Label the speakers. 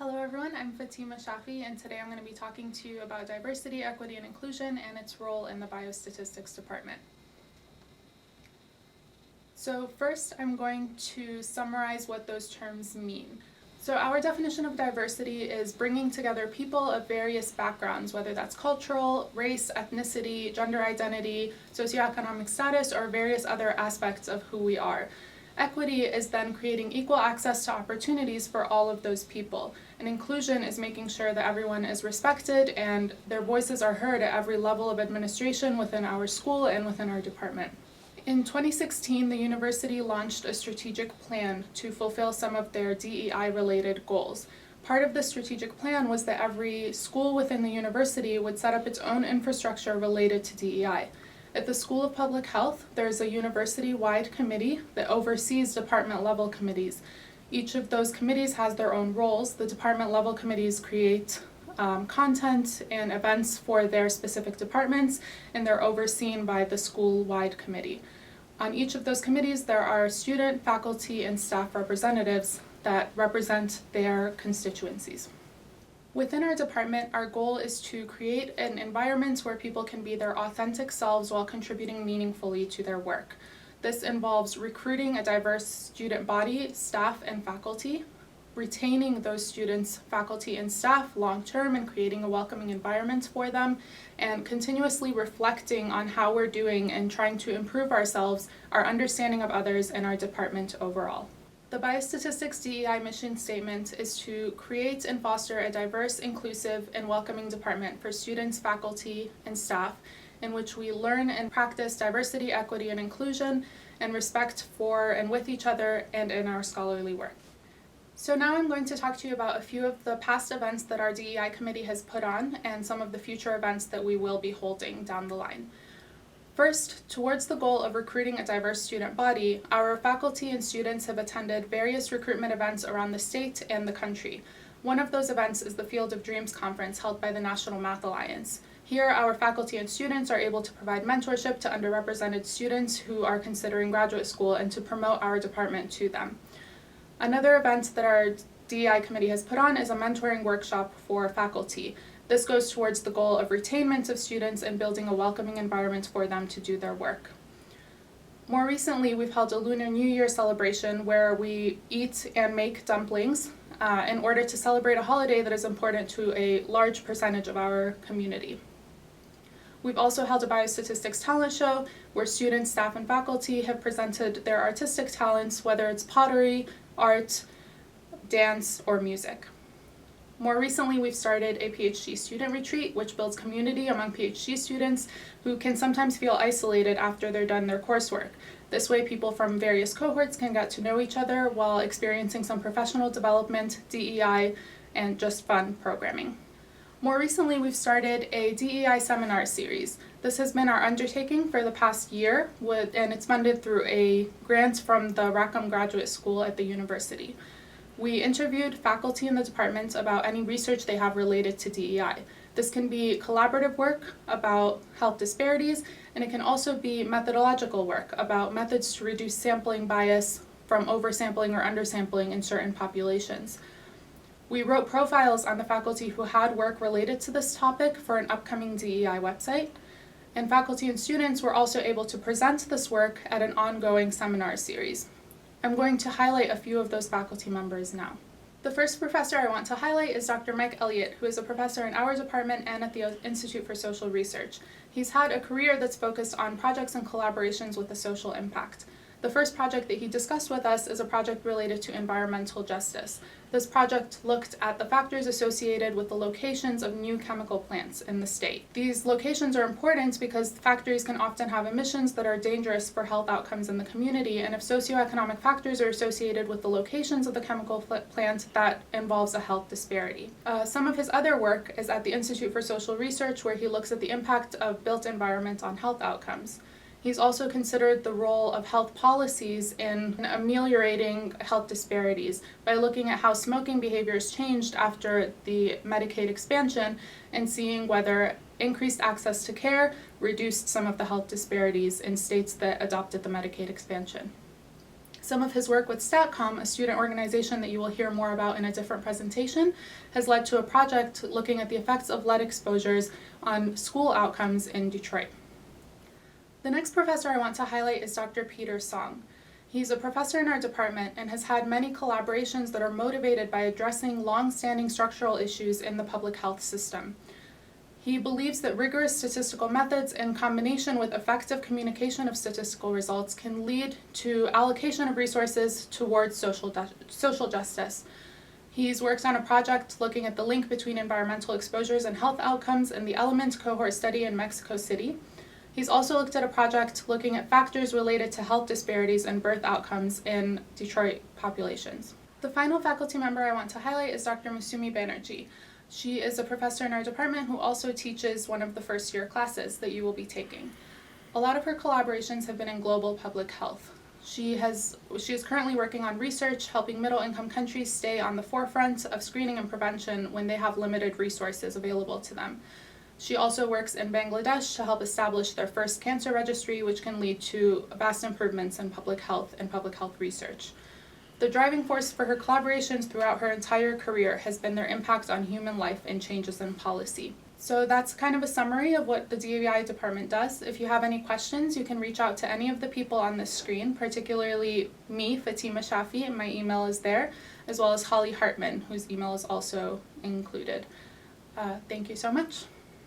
Speaker 1: Hello everyone, I'm Fatema Shafie, and today I'm going to be talking to you about diversity, equity, and inclusion and its role in the biostatistics department. So first, I'm going to summarize what those terms mean. So our definition of diversity is bringing together people of various backgrounds, whether that's cultural, race, ethnicity, gender identity, socioeconomic status, or various other aspects of who we are. Equity is then creating equal access to opportunities for all of those people. And inclusion is making sure that everyone is respected and their voices are heard at every level of administration within our school and within our department. In 2016, the university launched a strategic plan to fulfill some of their DEI-related goals. Part of the strategic plan was that every school within the university would set up its own infrastructure related to DEI. At the School of Public Health, there's a university-wide committee that oversees department-level committees. Each of those committees has their own roles. The department-level committees create content and events for their specific departments, and they're overseen by the school-wide committee. On each of those committees, there are student, faculty, and staff representatives that represent their constituencies. Within our department, our goal is to create an environment where people can be their authentic selves while contributing meaningfully to their work. This involves recruiting a diverse student body, staff, and faculty, retaining those students, faculty, and staff long-term and creating a welcoming environment for them, and continuously reflecting on how we're doing and trying to improve ourselves, our understanding of others, and our department overall. The Biostatistics DEI mission statement is to create and foster a diverse, inclusive, and welcoming department for students, faculty, and staff in which we learn and practice diversity, equity, and inclusion, and respect for and with each other and in our scholarly work. So now I'm going to talk to you about a few of the past events that our DEI committee has put on and some of the future events that we will be holding down the line. First, towards the goal of recruiting a diverse student body, our faculty and students have attended various recruitment events around the state and the country. One of those events is the Field of Dreams conference held by the National Math Alliance. Here, our faculty and students are able to provide mentorship to underrepresented students who are considering graduate school and to promote our department to them. Another event that our DEI committee has put on is a mentoring workshop for faculty. This goes towards the goal of retainment of students and building a welcoming environment for them to do their work. More recently, we've held a Lunar New Year celebration where we eat and make dumplings in order to celebrate a holiday that is important to a large percentage of our community. We've also held a biostatistics talent show where students, staff, and faculty have presented their artistic talents, whether it's pottery, art, dance, or music. More recently, we've started a PhD student retreat, which builds community among PhD students who can sometimes feel isolated after they're done their coursework. This way, people from various cohorts can get to know each other while experiencing some professional development, DEI, and just fun programming. More recently, we've started a DEI seminar series. This has been our undertaking for the past year, and it's funded through a grant from the Rackham Graduate School at the university. We interviewed faculty in the department about any research they have related to DEI. This can be collaborative work about health disparities, and it can also be methodological work about methods to reduce sampling bias from oversampling or undersampling in certain populations. We wrote profiles on the faculty who had work related to this topic for an upcoming DEI website, and faculty and students were also able to present this work at an ongoing seminar series. I'm going to highlight a few of those faculty members now. The first professor I want to highlight is Dr. Mike Elliott, who is a professor in our department and at the Institute for Social Research. He's had a career that's focused on projects and collaborations with a social impact. The first project that he discussed with us is a project related to environmental justice. This project looked at the factors associated with the locations of new chemical plants in the state. These locations are important because factories can often have emissions that are dangerous for health outcomes in the community, and if socioeconomic factors are associated with the locations of the chemical plant, that involves a health disparity. Some of his other work is at the Institute for Social Research, where he looks at the impact of built environment on health outcomes. He's also considered the role of health policies in ameliorating health disparities by looking at how smoking behaviors changed after the Medicaid expansion and seeing whether increased access to care reduced some of the health disparities in states that adopted the Medicaid expansion. Some of his work with StatCom, a student organization that you will hear more about in a different presentation, has led to a project looking at the effects of lead exposures on school outcomes in Detroit. The next professor I want to highlight is Dr. Peter Song. He's a professor in our department and has had many collaborations that are motivated by addressing long-standing structural issues in the public health system. He believes that rigorous statistical methods in combination with effective communication of statistical results can lead to allocation of resources towards social justice. He's worked on a project looking at the link between environmental exposures and health outcomes in the Element cohort study in Mexico City. He's also looked at a project looking at factors related to health disparities and birth outcomes in Detroit populations. The final faculty member I want to highlight is Dr. Musumi Banerjee. She is a professor in our department who also teaches one of the first-year classes that you will be taking. A lot of her collaborations have been in global public health. She is currently working on research helping middle-income countries stay on the forefront of screening and prevention when they have limited resources available to them. She also works in Bangladesh to help establish their first cancer registry, which can lead to vast improvements in public health and public health research. The driving force for her collaborations throughout her entire career has been their impact on human life and changes in policy. So that's kind of a summary of what the DEI department does. If you have any questions, you can reach out to any of the people on this screen, particularly me, Fatema Shafie, and my email is there, as well as Holly Hartman, whose email is also included. Thank you so much.